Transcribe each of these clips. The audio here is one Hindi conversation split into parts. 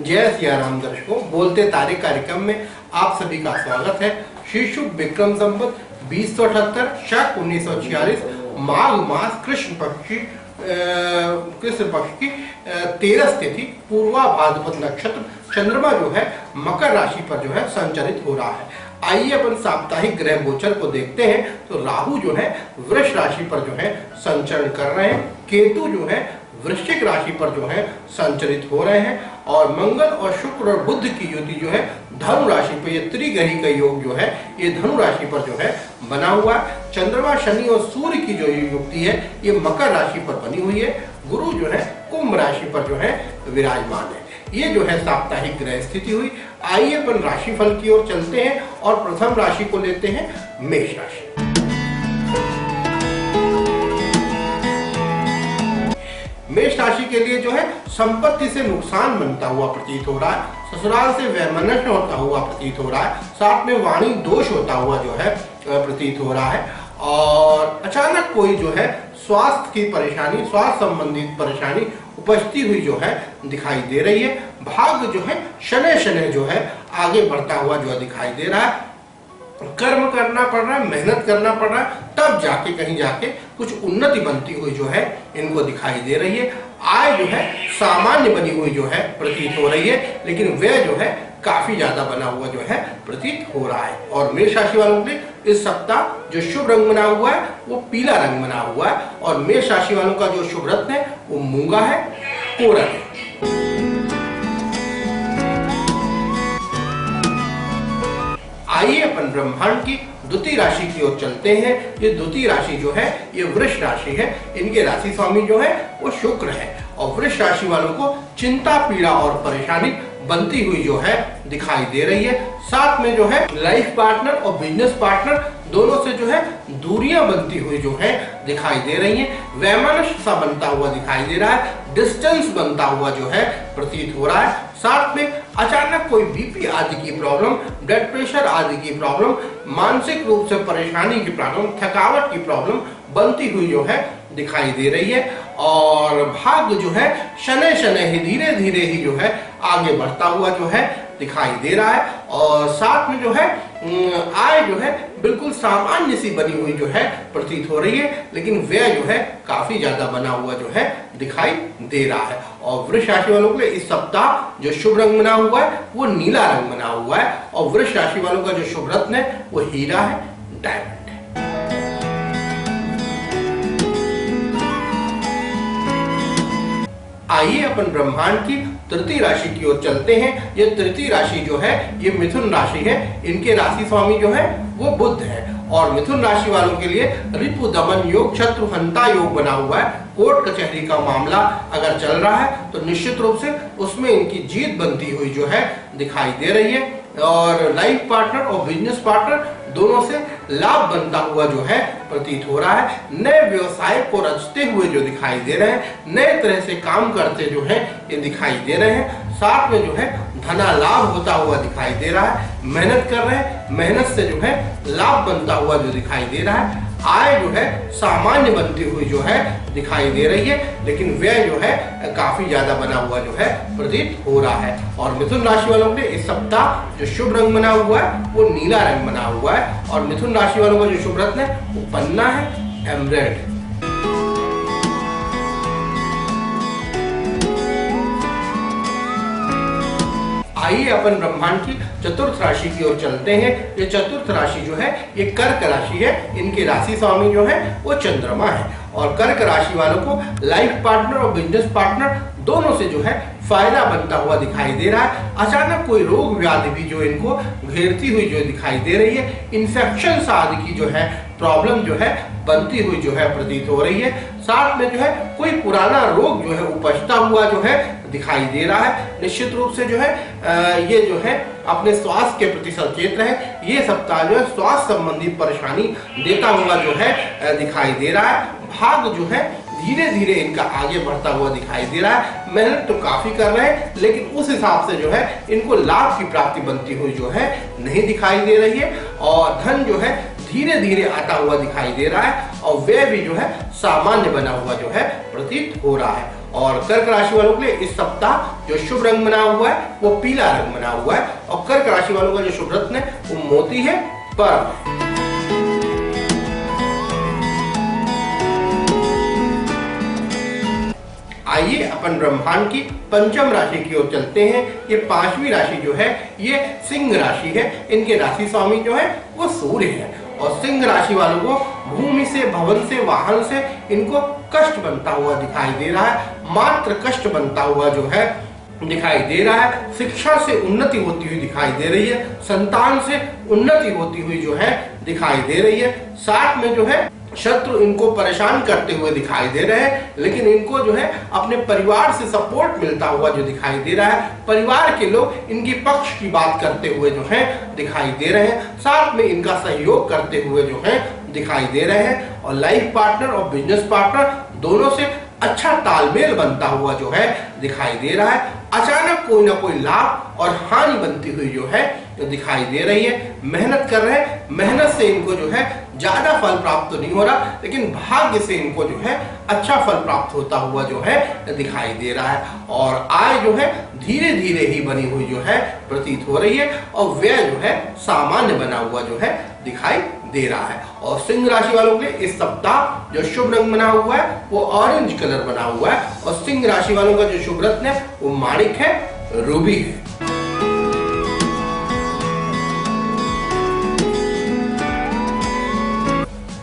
जय सिया राम दर्शकों, बोलते तारे कार्यक्रम में आप सभी का स्वागत है। श्री शुभ विक्रम संवत 2078 शक 1946 माघ मास कृष्ण पक्ष की 13 तिथि पूर्वा भाद्रपद नक्षत्र, चंद्रमा जो है मकर राशि पर जो है संचरित हो रहा है। आइए अपन साप्ताहिक ग्रह गोचर को देखते हैं। तो राहु जो है वृष राशि पर जो है संचरण कर रहे हैं, केतु जो है वृश्चिक राशि पर जो है संचरित हो रहे हैं, और मंगल और शुक्र और बुध की युति जो है धनु राशि पर, ये त्रिग्रही का योग जो है ये धनु राशि पर जो है बना हुआ है। चंद्रमा शनि और सूर्य की जो युक्ति है ये मकर राशि पर बनी हुई है। गुरु जो है कुंभ राशि पर जो है विराजमान है। ये जो है साप्ताहिक ग्रह स्थिति हुई। आइए अपन राशिफल की ओर चलते हैं और प्रथम राशि को लेते हैं मेष राशि। मेष राशि के लिए जो है संपत्ति से नुकसान बनता हुआ प्रतीत हो रहा है, ससुराल से वैमनस्य होता हुआ प्रतीत हो रहा है, साथ में वाणी दोष होता हुआ जो है प्रतीत हो रहा है, और अचानक कोई जो है स्वास्थ्य की परेशानी, स्वास्थ्य संबंधित परेशानी उपजती हुई जो है दिखाई दे रही है। भाग्य जो है शनै शनै जो है आगे बढ़ता हुआ जो है दिखाई दे रहा है। कर्म करना पड़ रहा है, मेहनत करना पड़ रहा है, तब जाके कहीं जाके कुछ उन्नति बनती हुई जो है इनको दिखाई दे रही है। आय जो है सामान्य बनी हुई जो है प्रतीत हो रही है, लेकिन व्यय जो है काफी ज्यादा बना हुआ जो है प्रतीत हो रहा है। और मेष राशि वालों के लिए इस सप्ताह जो शुभ रंग बना हुआ है वो पीला रंग बना हुआ है, और मेष राशि वालों का जो शुभ रत्न है वो मूंगा है, कोरल है। आइए अपन ब्रह्मांड की द्वितीय राशि की ओर चलते हैं। ये द्वितीय राशि जो है ये वृष राशि है। इनके राशि स्वामी जो है वो शुक्र है, और वृष राशि वालों को चिंता, पीड़ा और परेशानी बनती हुई जो है दिखाई दे रही है। साथ में जो है लाइफ पार्टनर और बिजनेस पार्टनर दोनों से जो है दूरियां बनती हुई जो है दिखाई दे रही हैं। वैमनस्य सा बनता हुआ दिखाई दे रहा है, डिस्टेंस बनता हुआ जो है प्रतीत हो रहा है। साथ में अचानक कोई बीपी आदि की प्रॉब्लम, ब्लड प्रेशर आदि की प्रॉब्लम, मानसिक रूप से परेशानी की प्रॉब्लम, थकावट की प्रॉब्लम बनती हुई जो है दिखाई दे रही है। और भाग्य जो है शनै शनै ही धीरे धीरे ही जो है आगे बढ़ता हुआ जो है दिखाई दे रहा है। और साथ में जो है आय जो है बिल्कुल सामान्य सी बनी हुई जो है प्रतीत हो रही है, लेकिन व्यय जो है काफी ज्यादा बना हुआ जो है दिखाई दे रहा है। और वृष राशि वालों के लिए इस सप्ताह जो शुभ रंग बना हुआ है वो नीला रंग बना हुआ है, और वृष राशि वालों का जो शुभ रत्न है वो हीरा है, डायमंड। आइए अपन ब्रह्मांड की तृतीय राशि की ओर चलते हैं। ये तृतीय राशि जो है ये मिथुन राशि है। इनके राशि स्वामी जो है वो बुध है, और मिथुन राशि वालों के लिए रिपु दमन योग, शत्रु हंता योग बना हुआ है। कोर्ट कचहरी का मामला अगर चल रहा है तो निश्चित रूप से उसमें इनकी जीत बनती हुई जो है दिखाई दे रही है। और लाइफ पार्टनर और बिजनेस पार्टनर दोनों से लाभ बनता हुआ जो है प्रतीत हो रहा है। नए व्यवसाय को रचते हुए जो दिखाई दे रहे हैं, नए तरह से काम करते जो है ये दिखाई दे रहे हैं। साथ में जो है धना लाभ होता हुआ दिखाई दे रहा है। मेहनत कर रहे हैं, मेहनत से जो है लाभ बनता हुआ जो दिखाई दे रहा है। आय जो है सामान्य बनती हुई जो है दिखाई दे रही है, लेकिन व्यय जो है काफी ज्यादा बना हुआ जो है प्रतीत हो रहा है। और मिथुन राशि वालों के इस सप्ताह जो शुभ रंग बना हुआ है वो नीला रंग बना हुआ है, और मिथुन राशि वालों का जो शुभ रत्न है वो पन्ना है, एमराल्ड। आइए अपन ब्रह्मांड की चतुर्थ राशि की ओर चलते हैं। ये चतुर्थ राशि जो है ये कर्क राशि है। इनके राशि स्वामी जो है वो चंद्रमा है, और कर्क राशि वालों को लाइफ पार्टनर और बिजनेस पार्टनर दोनों से जो है फायदा बनता हुआ दिखाई दे रहा है। अचानक कोई रोग व्याधि भी जो इनको घेरती हुई जो दिखाई दे रही है, इन्फेक्शन आदि की जो है प्रॉब्लम जो है बनती हुई जो है प्रतीत हो रही है। साथ में जो है कोई पुराना रोग जो है उपजता हुआ जो है दिखाई दे रहा है। निश्चित रूप से जो है ये जो है अपने स्वास्थ्य के प्रति सचेत रहे। ये सप्ताह जो है स्वास्थ्य संबंधित परेशानी देता हुआ जो है दिखाई दे रहा है। भाग्य जो है धीरे धीरे इनका आगे बढ़ता हुआ दिखाई दे रहा है। मेहनत तो काफी कर रहे हैं, लेकिन उस हिसाब से जो है इनको लाभ की प्राप्ति बनती हुई जो है नहीं दिखाई दे रही है। और धन जो है धीरे धीरे आता हुआ दिखाई दे रहा है, और व्यय भी जो है सामान्य बना हुआ जो है प्रतीत हो रहा है। और कर्क राशि वालों के लिए इस सप्ताह जो शुभ रंग बना हुआ है वो पीला रंग बना हुआ है और कर्क राशि वालों का जो शुभ रत्न है वो मोती है, पर्ल। आइए अपन ब्रह्मांड की पंचम राशि की ओर चलते हैं। ये पांचवी राशि जो है ये सिंह राशि है। इनके राशि स्वामी जो है वो सूर्य है और सिंह राशि वालों को भूमि से, भवन से, वाहन से इनको कष्ट बनता हुआ दिखाई दे रहा है। मात्र कष्ट बनता हुआ जो है दिखाई दे रहा है। शिक्षा से उन्नति होती हुई दिखाई दे रही है। संतान से उन्नति होती हुई जो है दिखाई दे रही है। साथ में जो है शत्रु इनको परेशान करते हुए दिखाई दे रहे हैं, लेकिन इनको जो है अपने परिवार से सपोर्ट मिलता हुआ जो दिखाई दे रहा है। परिवार के लोग इनके पक्ष की बात करते हुए जो है दिखाई दे रहे हैं। साथ में इनका सहयोग करते हुए जो है दिखाई दे रहे हैं और लाइफ पार्टनर और बिजनेस पार्टनर दोनों से अच्छा तालमेल बनता हुआ जो है दिखाई दे रहा है। अचानक कोई ना कोई लाभ और हानि बनती हुई जो है दिखाई दे रही है। मेहनत कर रहे हैं, मेहनत से इनको जो है ज्यादा फल प्राप्त तो नहीं हो रहा, लेकिन भाग्य से इनको जो है अच्छा फल प्राप्त होता हुआ जो है दिखाई दे रहा है और आय जो है धीरे धीरे ही बनी हुई जो है प्रतीत हो रही है और व्यय जो है सामान्य बना हुआ जो है दिखाई दे रहा है। और सिंह राशि वालों के लिए इस सप्ताह जो शुभ रंग बना हुआ है वो ऑरेंज कलर बना हुआ है और सिंह राशि वालों का जो शुभ रत्न है वो माणिक है, रूबी है।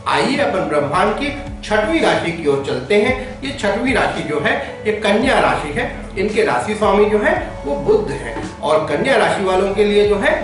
आइए अपन ब्रह्मांड की छठवीं राशि की ओर चलते हैं। ये छठवीं राशि जो है ये कन्या राशि है। इनके राशि स्वामी जो है वो बुध है और कन्या राशि वालों के लिए जो है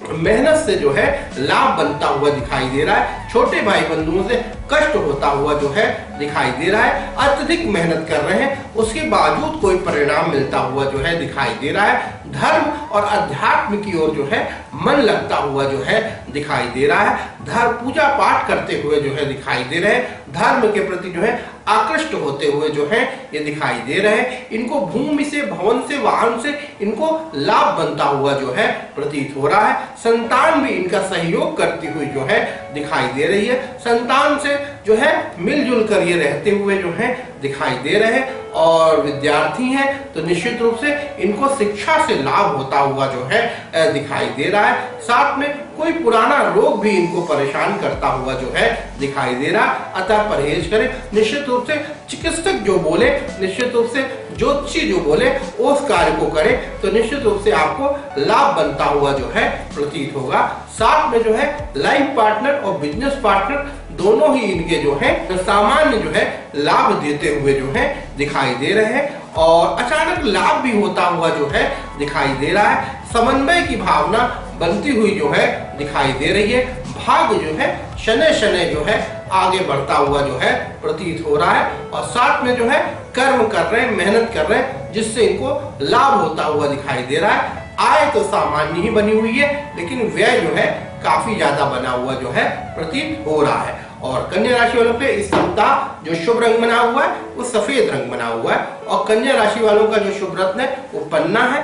मेहनत से जो है लाभ बनता हुआ दिखाई दे रहा है। छोटे भाई बंधुओं से कष्ट होता हुआ जो है दिखाई दे रहा है। अत्यधिक मेहनत कर रहे हैं, उसके बावजूद कोई परिणाम मिलता हुआ जो है दिखाई दे रहा है। धर्म और अध्यात्म की ओर जो है मन लगता हुआ जो है दिखाई दे रहा है। धर्म पूजा पाठ करते हुए जो है दिखाई दे रहे हैं। धर्म के प्रति जो है आकृष्ट होते हुए जो है ये दिखाई दे रहे हैं। इनको भूमि से, भवन से, वाहन से इनको लाभ बनता हुआ जो है प्रतीत हो रहा है। संतान भी इनका सहयोग करती हुई जो है दिखाई दे रही है। संतान से जो है मिलजुल कर ये रहते हुए जो है दिखाई दे रहे हैं और विद्यार्थी हैं तो निश्चित रूप से इनको शिक्षा से लाभ होता हुआ जो है दिखाई दे रहा है। साथ में कोई पुराना रोग भी इनको परेशान करता हुआ जो है दिखाई दे रहा, अतः परहेज करें। निश्चित रूप से चिकित्सक जो बोले, निश्चित रूप से ज्योतिषी जो बोले उस कार्य को करें तो निश्चित रूप से आपको लाभ बनता हुआ जो है प्रतीत होगा। साथ में जो है लाइफ पार्टनर और बिजनेस पार्टनर दोनों ही इनके जो है सामान्य जो है लाभ देते हुए जो है दिखाई दे रहे हैं और अचानक लाभ भी होता हुआ जो है दिखाई दे रहा है। समन्वय की भावना बनती हुई जो है दिखाई दे रही है। भाग्य जो है शनै शनै जो है आगे बढ़ता हुआ जो है प्रतीत हो रहा है और साथ में जो है कर्म कर रहे हैं, मेहनत कर रहे हैं जिससे इनको लाभ होता हुआ दिखाई दे रहा है। आय तो सामान्य ही बनी हुई है, लेकिन व्यय जो है काफी ज्यादा बना हुआ जो है प्रतीत हो रहा है। और कन्या राशि वालों पे इस सप्ताह जो शुभ रंग बना हुआ है वो सफेद रंग बना हुआ है और कन्या राशि वालों का जो शुभ रत्न है वो पन्ना है,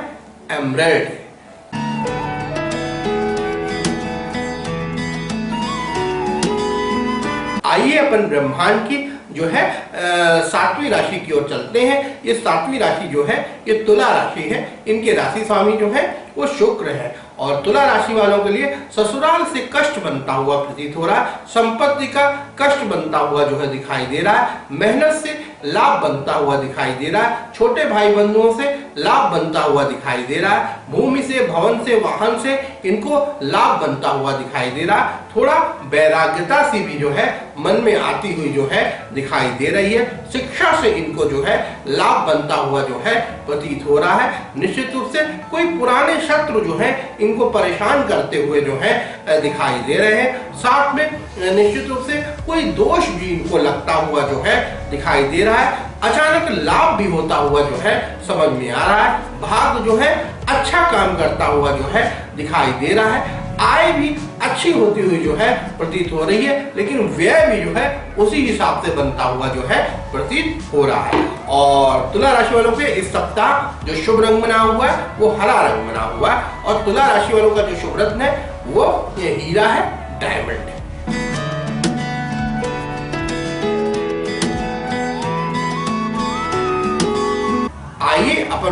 एमराल्ड है। आइए अपन ब्रह्मांड की जो है सातवीं राशि की ओर चलते हैं। ये सातवीं राशि जो है ये तुला राशि है। इनके राशि स्वामी जो है वो शुक्र है और तुला राशि वालों के लिए ससुराल से कष्ट बनता हुआ प्रतीत हो रहा है। संपत्ति का कष्ट बनता हुआ जो है दिखाई दे रहा है। मेहनत से लाभ बनता हुआ दिखाई दे रहा है। छोटे भाई बंधुओं से लाभ बनता हुआ दिखाई दे रहा है। भूमि से, भवन से, वाहन से इनको लाभ बनता हुआ दिखाई दे रहा है। थोड़ा वैराग्यता सी भी जो है मन में आती हुई जो है दिखाई दे रही है। शिक्षा से इनको जो है लाभ बनता हुआ जो है प्रतीत हो रहा है। निश्चित रूप से कोई पुराने शत्रु जो है इनको परेशान करते हुए जो है दिखाई दे रहे हैं। साथ में निश्चित रूप से कोई दोष भी इनको लगता हुआ जो है दिखाई दे रहा है। अचानक लाभ भी होता हुआ जो है समझ में आ रहा है। भाग्य जो है अच्छा काम करता हुआ जो है दिखाई दे रहा है। आय भी अच्छी होती हुई जो है प्रतीत हो रही है, लेकिन व्यय भी जो है उसी हिसाब से बनता हुआ जो है प्रतीत हो रहा है। और तुला राशि वालों पे इस सप्ताह जो शुभ रंग बना हुआ है वो हरा रंग बना हुआ है और तुला राशि वालों का जो शुभ रत्न है वो ये हीरा है, डायमंड है।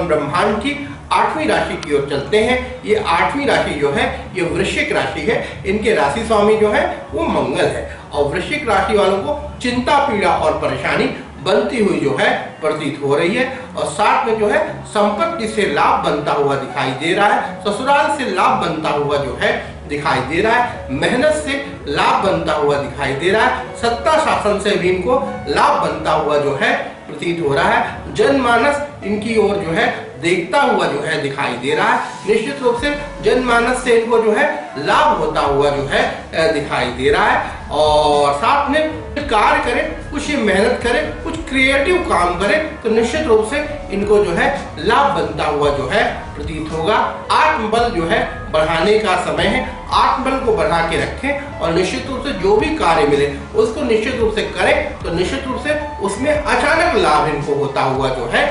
ब्रह्मांड की 8वीं राशि की ओर चलते हैं। ये 8वीं राशि जो है ये वृश्चिक राशि है। इनके राशि स्वामी जो है वो मंगल है और वृश्चिक राशि वालों को चिंता, पीड़ा और परेशानी बनती हुई जो है प्रतीत हो रही है और साथ में जो है संपत्ति से लाभ बनता हुआ दिखाई दे रहा है, ससुराल से लाभ बनता हुआ जो है दिखाई दे रहा है, मेहनत से लाभ बनता हुआ दिखाई दे रहा है, सत्ता शासन से भी इनको लाभ बनता हुआ जो है प्रतीत हो रहा है, जनमानस इनकी ओर जो है देखता हुआ जो है दिखाई दे रहा है। निश्चित रूप से जनमानस से इनको जो है लाभ होता हुआ जो है दिखाई दे रहा है और साथ में कार्य करें, कुछ मेहनत करें, कुछ क्रिएटिव काम करें तो निश्चित रूप से इनको जो है लाभ बनता हुआ जो है प्रतीत होगा। आत्मबल जो है बढ़ाने का समय है, आत्मबल को बढ़ा के रखें और निश्चित रूप से जो भी कार्य मिले उसको निश्चित रूप से करें तो निश्चित रूप से उसमें अचानक लाभ इनको होता हुआ जो है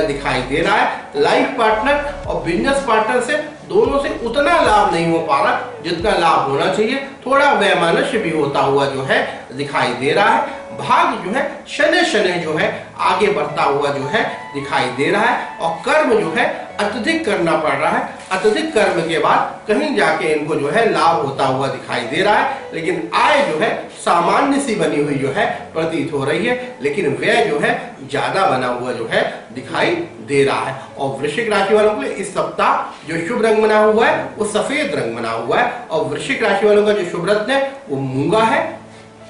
दिखाई दे रहा है। लाइफ पार्टनर और बिजनेस पार्टनर से दोनों से उतना लाभ नहीं हो पा रहा जितना लाभ होना चाहिए, थोड़ा वैमनस्य भी होता हुआ जो है दिखाई दे रहा है। भाग जो है शनि शनि जो है आगे बढ़ता हुआ जो है दिखाई दे रहा है और कर्म जो है अत्यधिक करना पड़ रहा है। अत्यधिक कर्म के बाद कहीं जाके इनको जो है लाभ होता हुआ दिखाई दे रहा है, लेकिन आय जो है सामान्य सी बनी हुई जो है प्रतीत हो रही है, लेकिन व्यय जो है ज्यादा बना हुआ जो है दिखाई दे रहा है। और वृश्चिक राशि वालों के लिए इस सप्ताह जो शुभ रंग बना हुआ है वो सफेद रंग बना हुआ है और वृश्चिक राशि वालों का जो शुभ रत्न है वो मूंगा है,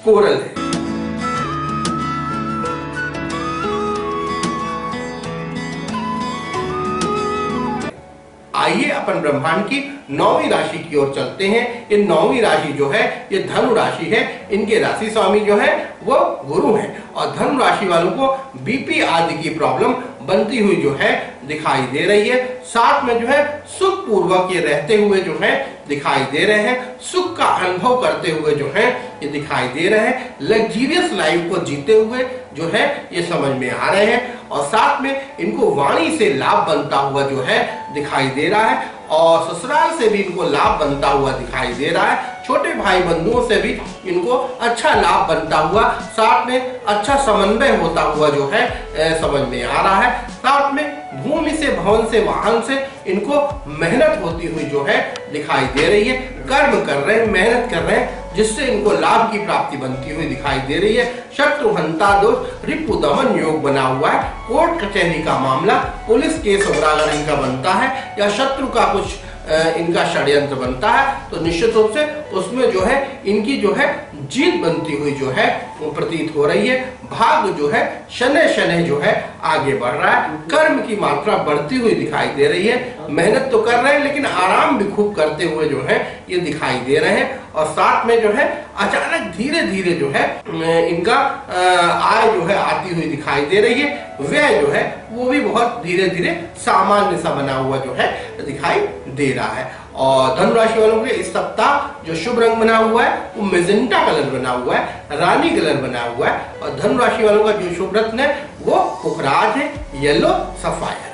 कोरल है। आइए अपन ब्रह्मांड की 9वीं राशि की ओर चलते हैं। ये 9वीं राशि जो है ये धनु राशि है। इनके राशि स्वामी जो है वो गुरु है और धनु राशि वालों को बीपी आदि की प्रॉब्लम बनती हुई जो है दिखाई दे रही है। साथ में जो है सुख पूर्वक ये रहते हुए जो है दिखाई दे रहे हैं, सुख का अनुभव करते हुए जो है ये दिखाई दे रहे हैं, लग्जरियस लाइफ को जीते हुए जो है ये समझ में आ रहे हैं और साथ में इनको वाणी से लाभ बनता हुआ जो है दिखाई दे रहा है और ससुराल से भी इनको लाभ बनता हुआ दिखाई दे रहा है। छोटे भाई बंधुओं से भी इनको अच्छा लाभ बनता हुआ, साथ में अच्छा समन्वय होता हुआ जो है समझ में आ रहा है। साथ में भूमि से, भवन से, वाहन से इनको मेहनत होती हुई जो है दिखाई दे रही है। कर्म कर रहे हैं, मेहनत कर रहे हैं जिससे इनको लाभ की प्राप्ति बनती हुई दिखाई दे रही है। शत्रुहंता दोष, रिपु दमन योग बना हुआ है। कोर्ट कचहरी का मामला, पुलिस केस वगैरह इनका बनता है या शत्रु का कुछ इनका षड्यंत्र बनता है तो निश्चित रूप से उसमें जो है इनकी जो है जीत बनती हुई जो है वो प्रतीत हो रही है। भाग जो है शनि शनि जो है आगे बढ़ रहा है, कर्म की मात्रा बढ़ती हुई दिखाई दे रही है। मेहनत तो कर रहे हैं लेकिन आराम भी खूब करते हुए जो है ये दिखाई दे रहे हैं और साथ में जो है अचानक धीरे धीरे जो है इनका आय जो है आती हुई दिखाई दे रही है। व्यय जो है वो भी बहुत धीरे धीरे सामान्य सा बना हुआ जो है दिखाई दे रहा है। और धनु राशि वालों के इस सप्ताह जो शुभ रंग बना हुआ है वो मेजेंटा कलर बना हुआ है, रानी कलर बना हुआ है और धनु राशि वालों का जो शुभ रत्न है वो पुखराज है, येलो सफायर है।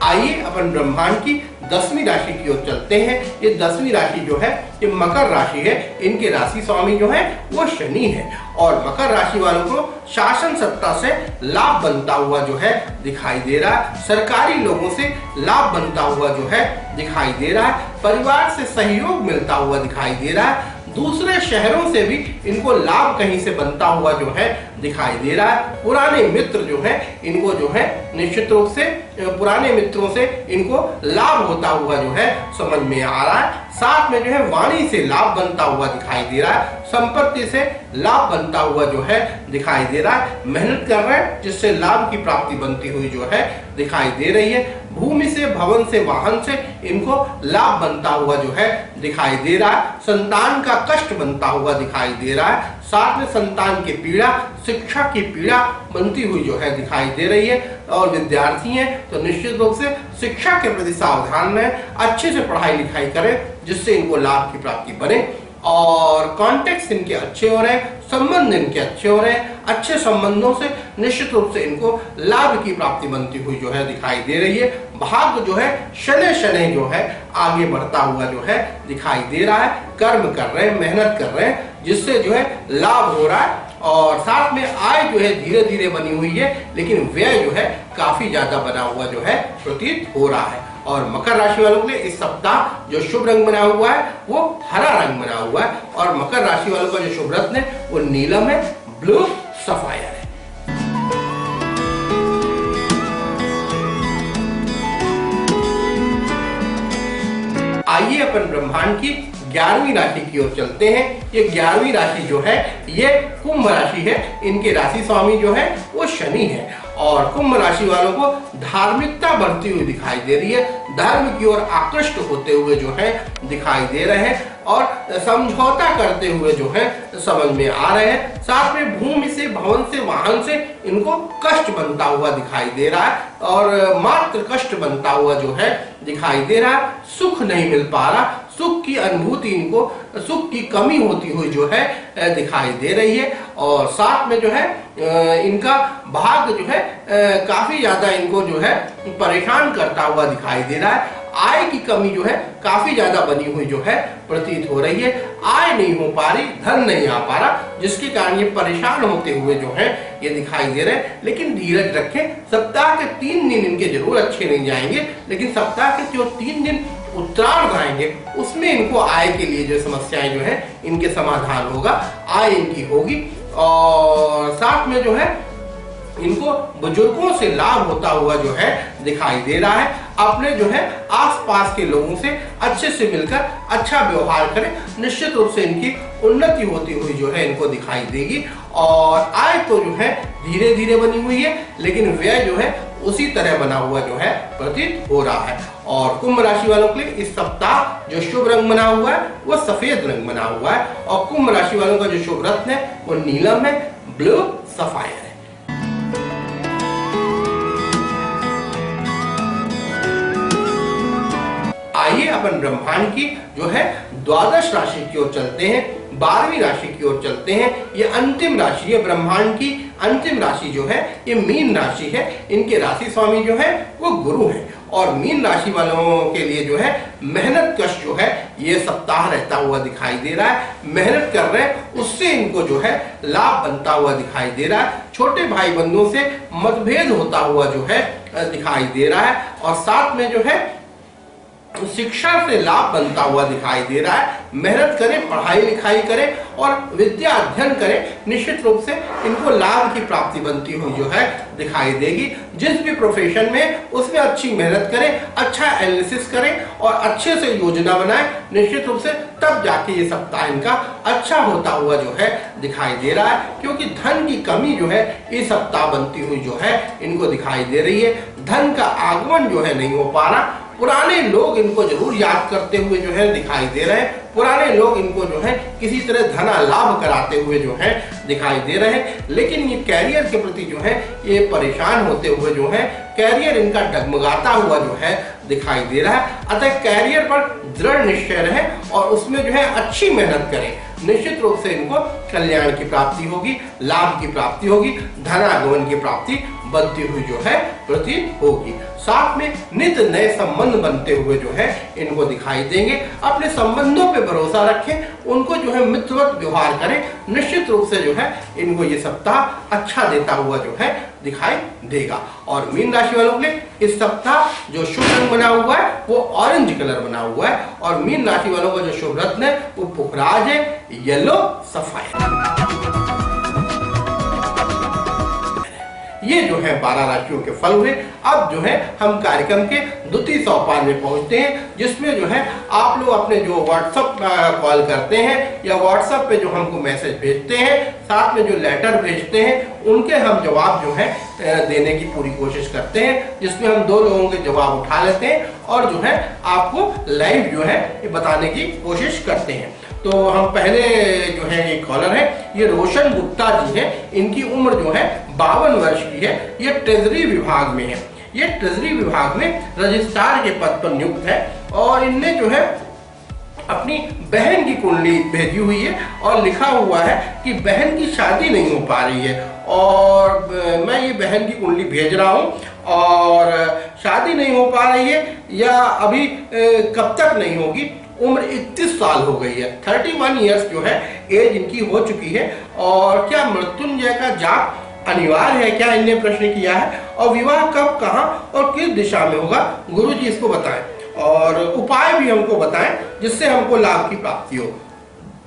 आइए अपन ब्रह्मांड की 10वीं राशि की ओर चलते हैं। ये 10वीं राशि जो है ये मकर राशि है। इनके राशि स्वामी जो है वो शनि है और मकर राशि वालों को शासन सत्ता से लाभ बनता हुआ जो है दिखाई दे रहा है। सरकारी लोगों से लाभ बनता हुआ जो है दिखाई दे रहा है। परिवार से सहयोग मिलता हुआ दिखाई दे रहा है। दूसरे शहरों से भी इनको लाभ कहीं से बनता हुआ जो है दिखाई दे रहा है। पुराने मित्र जो है इनको जो है निश्चित रूप से पुराने मित्रों से इनको लाभ होता हुआ जो है समझ में आ रहा है। साथ में जो है वाणी से लाभ बनता हुआ दिखाई दे रहा है। संपत्ति से लाभ बनता हुआ जो है दिखाई दे रहा है। मेहनत कर रहे हैं जिससे लाभ की प्राप्ति बनती हुई जो है दिखाई दे रही है। भूमि से, भवन से, वाहन से इनको लाभ बनता हुआ जो है दिखाई दे रहा है। संतान का कष्ट बनता हुआ दिखाई दे रहा है। साथ में संतान की पीड़ा, शिक्षा की पीड़ा बनती हुई जो है दिखाई दे रही है। और विद्यार्थी हैं तो निश्चित रूप से शिक्षा के प्रति सावधान रहें, अच्छे से पढ़ाई लिखाई करें जिससे इनको लाभ की प्राप्ति बने। और कॉन्टेक्ट इनके अच्छे हो रहे हैं, संबंध इनके अच्छे हो रहे हैं। अच्छे संबंधों से निश्चित रूप से इनको लाभ की प्राप्ति बनती हुई जो है दिखाई दे रही है। भाग्य जो है शनै शनै जो है आगे बढ़ता हुआ जो है दिखाई दे रहा है। कर्म कर रहे हैं, मेहनत कर रहे हैं, जिससे जो है लाभ हो रहा है और साथ में आय जो है धीरे धीरे बनी हुई है, लेकिन व्यय जो है काफी ज्यादा बना हुआ जो है प्रतीत हो रहा है। और मकर राशि वालों के लिए इस सप्ताह जो शुभ रंग बना हुआ है वो हरा रंग बना हुआ है और मकर राशि वालों का जो शुभ रत्न है वो नीलम है, ब्लू सफायर है। आइए अपन ब्रह्मांड की 11वीं राशि की ओर चलते हैं। ये 11वीं राशि जो है ये कुंभ राशि है। इनके राशि स्वामी जो है वो शनि है और कुंभ राशि वालों को धार्मिकता बढ़ती हुई दिखाई दे रही है। धर्म की ओर आकृष्ट होते हुए जो है दिखाई दे रहे हैं और समझौता करते हुए जो है समझ में आ रहे हैं। साथ में भूमि से, भवन से, वाहन से इनको कष्ट बनता हुआ दिखाई दे रहा है और मात्र कष्ट बनता हुआ जो है दिखाई दे रहा है। सुख नहीं मिल पा रहा, सुख की अनुभूति इनको, सुख की कमी होती हुई जो है दिखाई दे रही है और साथ में जो है इनका भाग्य जो है काफी ज्यादा इनको जो है परेशान करता हुआ दिखाई दे रहा है। आय की कमी जो है काफी ज्यादा बनी हुई जो है प्रतीत हो रही है। आय नहीं हो पा रही, धन नहीं आ पा रहा, जिसके कारण ये परेशान होते हुए जो है ये दिखाई दे रहे हैं। लेकिन धीरज रखें, सप्ताह के 3 दिन इनके जरूर अच्छे नहीं जाएंगे, लेकिन सप्ताह के जो 3 दिन उत्तरार्ध आएंगे उसमें इनको आय के लिए जो समस्याएं जो है इनके समाधान होगा, आय इनकी होगी और साथ में जो है इनको बुजुर्गों से लाभ होता हुआ जो है दिखाई दे रहा है। अपने जो है आसपास के लोगों से अच्छे से मिलकर अच्छा व्यवहार करें, निश्चित रूप से इनकी उन्नति होती हुई जो है इनको दिखाई देगी और आय तो जो है धीरे धीरे बनी हुई है, लेकिन व्यय जो है उसी तरह बना हुआ जो है प्रतीत हो रहा है। और कुंभ राशि वालों के लिए इस सप्ताह जो शुभ रंग बना हुआ है वो सफेद रंग बना हुआ है और कुंभ राशि वालों का जो शुभ रत्न है वो नीलम है, ब्लू सफायर है। आइए अपन ब्रह्मांड की जो है द्वादश राशि की ओर चलते हैं, 12वीं राशि की ओर चलते हैं। ये अंतिम राशि है, ब्रह्मांड की अंतिम राशि जो है ये मीन राशि है। इनके राशि स्वामी जो है वो गुरु है और मीन राशि वालों के लिए जो है मेहनत कश जो है ये सप्ताह रहता हुआ दिखाई दे रहा है। मेहनत कर रहे हैं, उससे इनको जो है लाभ बनता हुआ दिखाई दे रहा है। छोटे भाई बंधुओं से मतभेद होता हुआ जो है दिखाई दे रहा है और साथ में जो है शिक्षा से लाभ बनता हुआ दिखाई दे रहा है। मेहनत करें, पढ़ाई लिखाई करें और विद्या अध्ययन करें, निश्चित रूप से इनको लाभ की प्राप्ति बनती हुई जो है दिखाई देगी। जिस भी प्रोफेशन में उसमें अच्छी मेहनत करें, अच्छा एनालिसिस करें और अच्छे से योजना बनाएं, निश्चित रूप से तब जाके ये सप्ताह इनका अच्छा होता हुआ जो है दिखाई दे रहा है। क्योंकि धन की कमी जो है इस सप्ताह बनती हुई जो है इनको दिखाई दे रही है। धन का आगमन जो है नहीं हो पा रहा। पुराने लोग इनको जरूर याद करते हुए जो है दिखाई दे रहे हैं। पुराने लोग इनको जो है किसी तरह धना लाभ कराते हुए जो है दिखाई दे रहे हैं। लेकिन ये कैरियर के प्रति जो है ये परेशान होते हुए जो है कैरियर इनका डगमगाता हुआ जो है दिखाई दे रहा है। अतः कैरियर पर दृढ़ निश्चय रहे और उसमें जो है अच्छी मेहनत करें, निश्चित रूप से इनको कल्याण की प्राप्ति होगी, लाभ की प्राप्ति होगी, धनागमन की प्राप्ति बनती हुई जो है प्रतीत होगी। साथ में नित नए संबंध बनते हुए जो है इनको दिखाई देंगे। अपने संबंधों पे भरोसा रखें, उनको जो है मित्रवत व्यवहार करें, निश्चित रूप से जो है इनको ये सप्ताह अच्छा देता हुआ जो है दिखाई देगा। और मीन राशि वालों के लिए इस सप्ताह जो शुभ रंग बना हुआ है वो ऑरेंज कलर बना हुआ है और मीन राशि वालों का जो शुभ रत्न है वो पुखराज है, येलो सफायर। ये जो है 12 राशियों के फल हुए। अब जो है हम कार्यक्रम के द्वितीय सोपान में पहुंचते हैं, जिसमें जो है आप लोग अपने जो व्हाट्सएप कॉल करते हैं या व्हाट्सएप पे जो हमको मैसेज भेजते हैं, साथ में जो लेटर भेजते हैं, उनके हम जवाब जो है देने की पूरी कोशिश करते हैं, जिसमें हम 2 लोगों के जवाब उठा लेते हैं और जो है आपको लाइव जो है ये बताने की कोशिश करते हैं। तो हम पहले जो है ये कॉलर है, ये रोशन गुप्ता जी है। इनकी उम्र जो है 52 वर्ष की है। ये ट्रेजरी विभाग में है। ये ट्रेजरी विभाग में रजिस्ट्रार के पद पर नियुक्त है और इनने जो है अपनी बहन की कुंडली भेजी हुई है और लिखा हुआ है कि बहन की शादी नहीं हो पा रही है और मैं ये बहन की कुंडली भेज रहा हूँ और शादी नहीं हो पा रही है या अभी कब तक नहीं होगी। उम्र 31 साल हो गई है, 31 इयर्स जो है एज इनकी हो चुकी है। और क्या मृत्युंजय का जाप अनिवार्य है क्या, इनने प्रश्न किया है। और विवाह कब, कहाँ और किस दिशा में होगा, गुरुजी इसको बताएं और उपाय भी हमको बताएं जिससे हमको लाभ की प्राप्ति हो।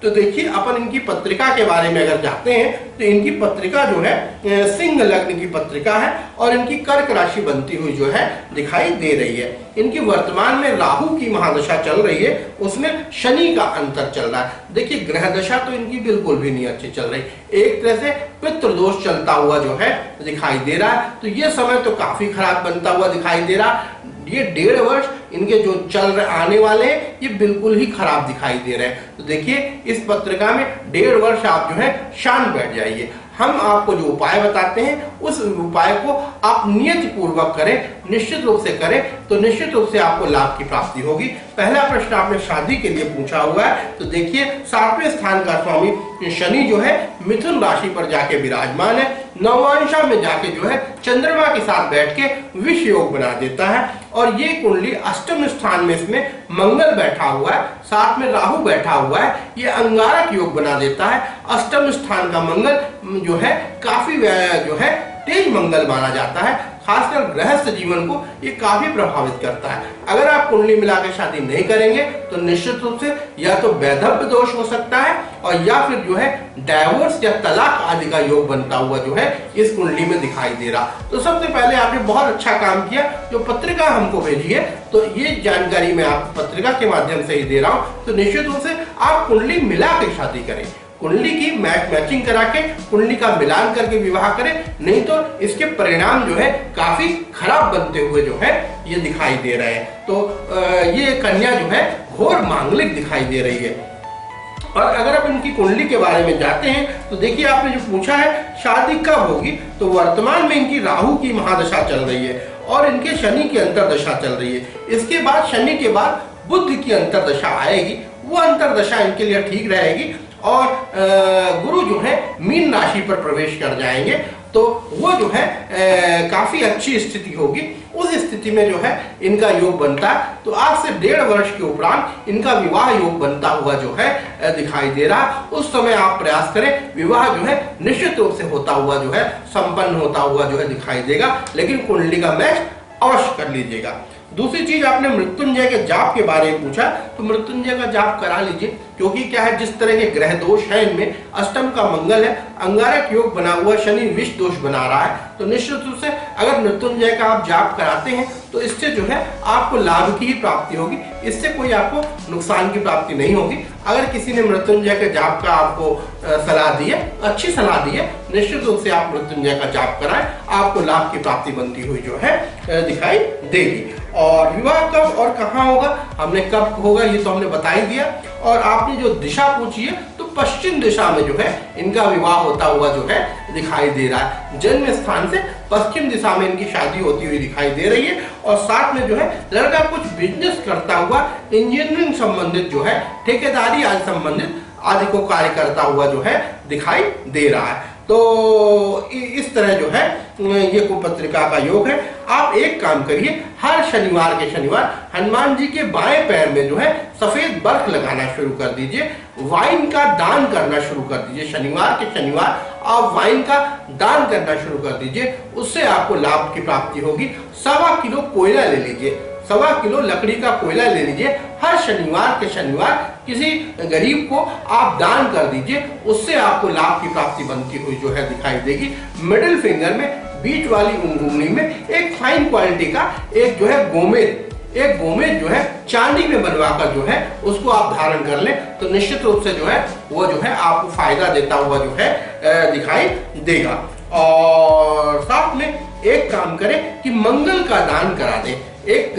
तो देखिए, अपन इनकी पत्रिका के बारे में अगर जाते हैं तो इनकी पत्रिका जो है सिंह लग्न की पत्रिका है और इनकी कर्क राशि बनती हुई जो है दिखाई दे रही है। इनकी वर्तमान में राहु की महादशा चल रही है, उसमें शनि का अंतर चल रहा है। देखिए, ग्रह दशा तो इनकी बिल्कुल भी नहीं अच्छी चल रही, एक तरह से पितृदोष चलता हुआ जो है दिखाई दे रहा है। तो ये समय तो काफी खराब बनता हुआ दिखाई दे रहा। ये 1.5 वर्ष इनके जो चल रहे आने वाले हैं ये बिल्कुल ही खराब दिखाई दे रहे हैं। तो देखिए, इस पत्रिका में 1.5 वर्ष आप जो है शांत बैठ जाइए। हम आपको जो उपाय बताते हैं उस उपाय को आप नियत पूर्वक करें, निश्चित रूप से करें तो निश्चित रूप से आपको लाभ की प्राप्ति होगी। पहला प्रश्न आपने शादी के लिए पूछा हुआ है, तो देखिए 7वें स्थान का स्वामी शनि जो है मिथुन राशि पर जाके विराजमान है, नवांशा में जाके जो है चंद्रमा के साथ बैठ के विष योग बना देता है। और ये कुंडली अष्टम स्थान में इसमें मंगल बैठा हुआ है, साथ में राहु बैठा हुआ है, ये अंगारक योग बना देता है। अष्टम स्थान का मंगल जो है काफी जो है तेज मंगल माना जाता है, खासकर गृहस्थ जीवन को ये काफी प्रभावित करता है। अगर आप कुंडली मिलाकर शादी नहीं करेंगे तो निश्चित रूप से या तो वैधव्य दोष हो सकता है और या फिर जो है डाइवोर्स या तलाक आदि का योग बनता हुआ जो है इस कुंडली में दिखाई दे रहा। तो सबसे पहले आपने बहुत अच्छा काम किया, जो पत्रिका हमको भेजी है तो ये जानकारी मैं आपको पत्रिका के माध्यम से ही दे रहा हूँ। तो निश्चित रूप से आप कुंडली मिला के शादी करें, कुंडली की मैचिंग करा के कुंडली का मिलान करके विवाह करें, नहीं तो इसके परिणाम जो है काफी खराब बनते हुए जो है ये दिखाई दे रहे हैं। तो ये कन्या जो है घोर मांगलिक दिखाई दे रही है। और अगर आप इनकी कुंडली के बारे में जाते हैं तो देखिए, आपने जो पूछा है शादी कब होगी, तो वर्तमान में इनकी राहु की महादशा चल रही है और इनके शनि की अंतरदशा चल रही है। इसके बाद शनि के बाद बुध की अंतरदशा आएगी, वो अंतरदशा इनके लिए ठीक रहेगी और गुरु जो है मीन राशि पर प्रवेश कर जाएंगे, तो वो जो है काफी अच्छी स्थिति होगी। उस स्थिति में जो है इनका योग बनता है। तो आज से 1.5 वर्ष के उपरांत इनका विवाह योग बनता हुआ जो है दिखाई दे रहा। उस समय आप प्रयास करें, विवाह जो है निश्चित रूप से होता हुआ जो है संपन्न होता हुआ जो है दिखाई देगा, लेकिन कुंडली का मैच अवश्य कर लीजिएगा। दूसरी चीज, आपने मृत्युंजय के जाप के बारे में पूछा, तो मृत्युंजय का जाप करा लीजिए, क्योंकि क्या है, जिस तरह के ग्रह दोष है इनमें, अष्टम का मंगल है, अंगारक योग बना हुआ, शनि विष दोष बना रहा है, तो निश्चित रूप से अगर मृत्युंजय का आप जाप कराते हैं तो इससे जो है आपको लाभ की ही प्राप्ति होगी, इससे कोई आपको नुकसान की प्राप्ति नहीं होगी। अगर किसी ने मृत्युंजय के जाप का आपको सलाह दी है, अच्छी सलाह दी है, निश्चित रूप से आप मृत्युंजय का जाप कराएं, आपको लाभ की प्राप्ति बनती हुई जो है दिखाई देगी। और विवाह कब और कहाँ होगा, हमने कब होगा ये तो हमने बता ही दिया। और आपने जो दिशा पूछी है, तो पश्चिम दिशा में जो है इनका विवाह होता हुआ जो है दिखाई दे रहा है। जन्म स्थान से पश्चिम दिशा में इनकी शादी होती हुई दिखाई दे रही है। और साथ में जो है लड़का कुछ बिजनेस करता हुआ, इंजीनियरिंग संबंधित जो है, ठेकेदारी आदि संबंधित आदि को कार्य करता हुआ जो है दिखाई दे रहा है। तो इस तरह जो है ये कुपत्रिका का योग है। आप एक काम करिए, हर शनिवार के शनिवार हनुमान जी के बाएं पैर में जो है सफेद बर्फ लगाना शुरू कर दीजिए, वाइन का दान करना शुरू कर दीजिए। शनिवार के शनिवार आप वाइन का दान करना शुरू कर दीजिए, उससे आपको लाभ की प्राप्ति होगी। 1.25 किलो कोयला ले लीजिए, 1.25 किलो लकड़ी का कोयला ले लीजिए, हर शनिवार के शनिवार किसी गरीब को आप दान कर दीजिए, उससे आपको लाभ की प्राप्ति बनती हुई जो है दिखाई देगी। मिडिल फिंगर में बीच वाली उंगली में एक फाइन क्वालिटी का एक जो है गोमेद जो है चांदी में बनवाकर जो है उसको आप धारण कर लें, तो निश्चित रूप से जो है वो जो है आपको फायदा देता हुआ जो है दिखाई देगा। और साथ में एक काम करें कि मंगल का दान करा दें। एक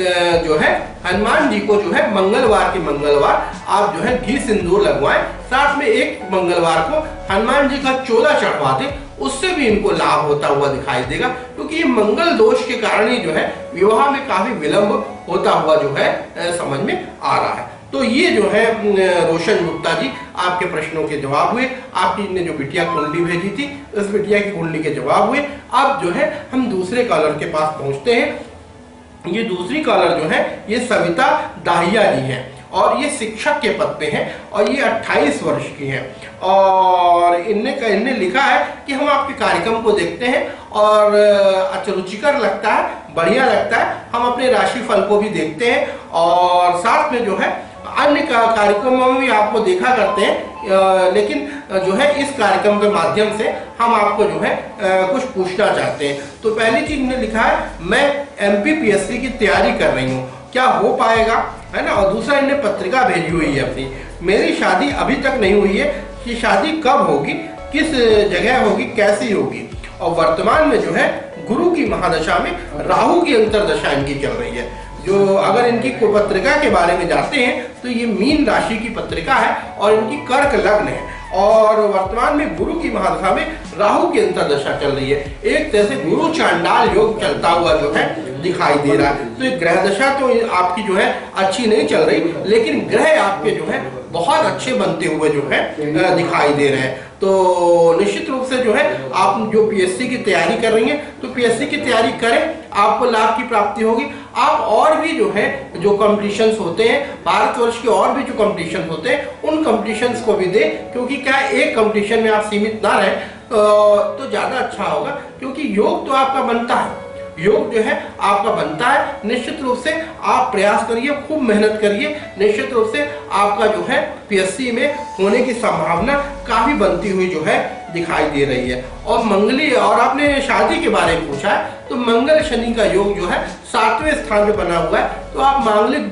जो है हनुमान जी को जो है मंगलवार के मंगलवार आप जो है घी सिंदूर लगवाएं, साथ में एक मंगलवार को हनुमान जी का चोला चढ़वा दें, उससे भी इनको लाभ होता हुआ दिखाई देगा। क्योंकि ये मंगल दोष के कारण ही जो है विवाह में काफी विलंब होता हुआ जो है समझ में आ रहा है। तो ये जो है रोशन गुप्ता जी आपके प्रश्नों के जवाब हुए। आपकी ने जो बिटिया कुंडली भेजी थी उस बिटिया की कुंडली के जवाब हुए। अब जो है हम दूसरे कॉलर के पास पहुंचते हैं। ये दूसरी कॉलर जो है ये सविता दाहिया जी हैं और ये शिक्षक के पद पे हैं और ये 28 वर्ष की हैं और इनने लिखा है कि हम आपके कार्यक्रम को देखते हैं और अच्छा रुचिकर लगता है, बढ़िया लगता है। हम अपने राशिफल को भी देखते हैं और साथ में जो है अन्य कार्यक्रमों में भी आपको देखा करते हैं, लेकिन जो है इस कार्यक्रम के माध्यम से हम आपको जो है कुछ पूछना चाहते हैं। तो पहली चीज ने लिखा है मैं MPPSC की तैयारी कर रही हूँ, क्या हो पाएगा, है ना। और दूसरा इन्हें पत्रिका भेजी हुई है अपनी, मेरी शादी अभी तक नहीं हुई है, कि शादी कब होगी, किस जगह होगी, कैसी होगी। और वर्तमान में जो है गुरु की महादशा में राहु की अंतरदशा इनकी चल रही है। जो अगर इनकी पत्रिका के बारे में जानते हैं तो ये मीन राशि की पत्रिका है और इनकी कर्क लग्न है और वर्तमान में गुरु की महादशा में राहु की अंतरदशा चल रही है। एक तरह से गुरु चांडाल योग चलता हुआ जो है दिखाई दे रहा है। तो ये ग्रह दशा तो आपकी जो है अच्छी नहीं चल रही, लेकिन ग्रह आपके जो है बहुत अच्छे बनते हुए जो है दिखाई दे रहे हैं। तो निश्चित रूप से जो है आप जो PSC की तैयारी कर रही हैं तो PSC की तैयारी करें, आपको लाभ की प्राप्ति होगी। आप और भी जो है जो कॉम्पिटिशन्स होते हैं भारतवर्ष के, और भी जो कॉम्पिटिशन होते हैं उन कॉम्पिटिशन्स को भी दें, क्योंकि क्या एक कॉम्पिटिशन में आप सीमित ना रहें तो ज्यादा अच्छा होगा। क्योंकि योग तो आपका बनता है, योग जो है आपका बनता है। निश्चित रूप से आप प्रयास करिए, खूब मेहनत करिए, निश्चित रूप से आपका जो है PSC में होने की संभावना काफी बनती हुई जो है दिखाई दे रही है। और मंगली, और आपने शादी के बारे में पूछा है तो मंगल शनि का योग जो है 7वें स्थान पे बना हुआ है। तो आप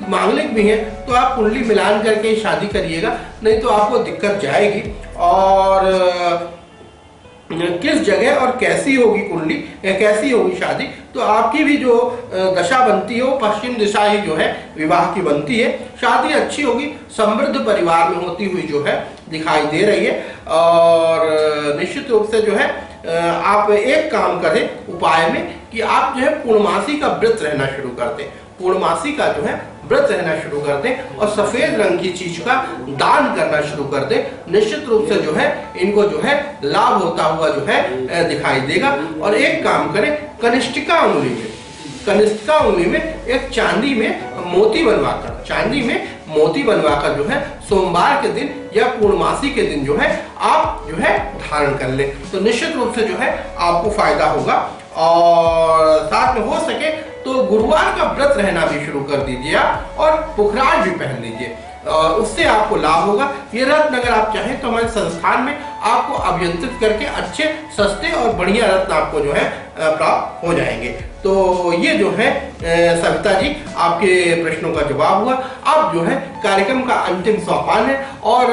मांगलिक भी हैं तो आप कुंडली मिलान करके शादी करिएगा, नहीं तो आपको दिक्कत जाएगी। और किस जगह और कैसी होगी कुंडली या कैसी होगी शादी, तो आपकी भी जो दशा बनती है वो पश्चिम दिशा ही जो है विवाह की बनती है। शादी अच्छी होगी, समृद्ध परिवार में होती हुई जो है दिखाई दे रही है। और निश्चित रूप से जो है आप एक काम करें उपाय में कि आप जो है पूर्णमासी का व्रत रहना शुरू कर दें, पूर्णमासी का जो है व्रत रहना शुरू कर दें और सफेद रंग की चीज का दान करना शुरू कर दें। निश्चित रूप से जो है इनको जो है लाभ होता हुआ जो है दिखाई देगा। और एक काम करें, कनिष्ठिका उंगली में एक चांदी में मोती बनवाकर जो है सोमवार के दिन या पूर्णमासी के दिन जो है आप जो है धारण कर लें, तो निश्चित रूप से जो है आपको फायदा होगा। और साथ में हो सके तो गुरुवार का व्रत रहना भी शुरू कर दीजिए आप, और पुखराज भी पहन लीजिए, उससे आपको लाभ होगा। ये रत्न अगर आप चाहें तो हमारे संस्थान में आपको अभियंत्रित करके अच्छे सस्ते और बढ़िया रत्न आपको जो है प्राप्त हो जाएंगे। तो ये जो है सविता जी आपके प्रश्नों का जवाब हुआ। अब जो है कार्यक्रम का अंतिम सोपान है और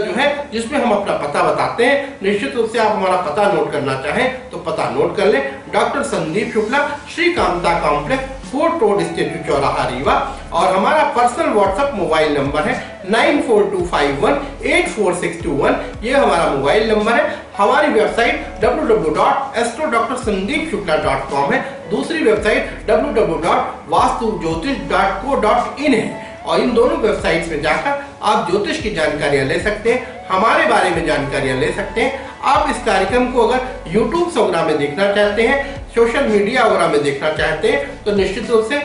जो है जिसमें हम अपना पता बताते हैं। निश्चित रूप से आप हमारा पता नोट करना चाहें तो पता नोट कर लें। Doctor Sandeep Shukla, Shri Kamta complex, fort road, state चौराहा, रीवा। और हमारा पर्सनल व्हाट्सएप मोबाइल नंबर है 9425184621। ये हमारा मोबाइल नंबर है। हमारी वेबसाइट www.astrodrsandeepshukla.com है। दूसरी वेबसाइट www.vastujyotish.co.in है। और इन दोनों वेबसाइट्स में जाकर आप ज्योतिष की जानकारियां ले सकते हैं, हमारे बारे में जानकारियां ले सकते हैं। आप इस कार्यक्रम को अगर यूट्यूब वगैरह में देखना चाहते हैं, सोशल मीडिया वगैरह में देखना चाहते हैं, तो निश्चित रूप से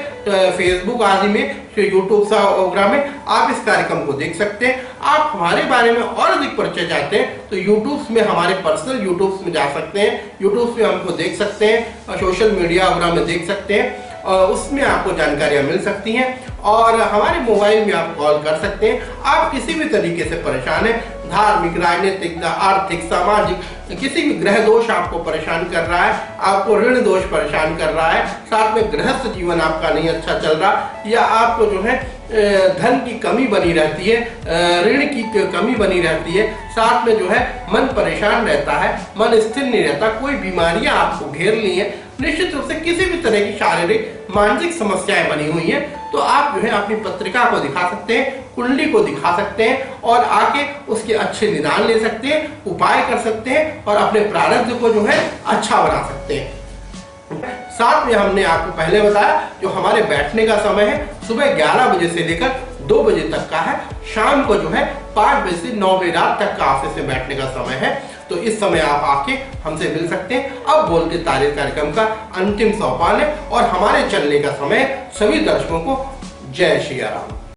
फेसबुक आदि में, यूट्यूब वगैरह में आप इस कार्यक्रम को देख सकते हैं। आप हमारे बारे में और अधिक परिचय चाहते हैं तो यूट्यूब में हमारे पर्सनल यूट्यूब में जा सकते हैं, यूट्यूब में हमको देख सकते हैं और सोशल मीडिया वगैरह में देख सकते हैं, उसमें आपको जानकारियां मिल सकती हैं। और हमारे मोबाइल में आप कॉल कर सकते हैं। आप किसी भी तरीके से परेशान हैं, धार्मिक, राजनीतिक, आर्थिक, सामाजिक, किसी भी ग्रह दोष आपको परेशान कर रहा है, आपको ऋण दोष परेशान कर रहा है, साथ में गृहस्थ जीवन आपका नहीं अच्छा चल रहा, या आपको जो है धन की कमी बनी रहती है, ऋण की कमी बनी रहती है, साथ में जो है मन परेशान रहता है, मन स्थिर नहीं रहता, कोई बीमारियां आपको घेर ली है, निश्चित रूप से किसी भी तरह की शारीरिक मानसिक समस्याएं बनी हुई हैं, तो आप जो है अपनी पत्रिका को दिखा सकते हैं, कुंडली को दिखा सकते हैं और आके उसके अच्छे निदान ले सकते हैं, उपाय कर सकते हैं और अपने प्रारब्ध को जो है अच्छा बना सकते हैं। साथ में हमने आपको पहले बताया जो हमारे बैठने का समय है सुबह 11 बजे से लेकर 2 बजे तक का है। शाम को जो है 5 बजे से 9 बजे रात तक का ऑफिस में बैठने का समय है, तो इस समय आप आके हमसे मिल सकते हैं। अब बोलते तारीफ कार्यक्रम का अंतिम सोपान है और हमारे चलने का समय। सभी दर्शकों को जय श्री राम।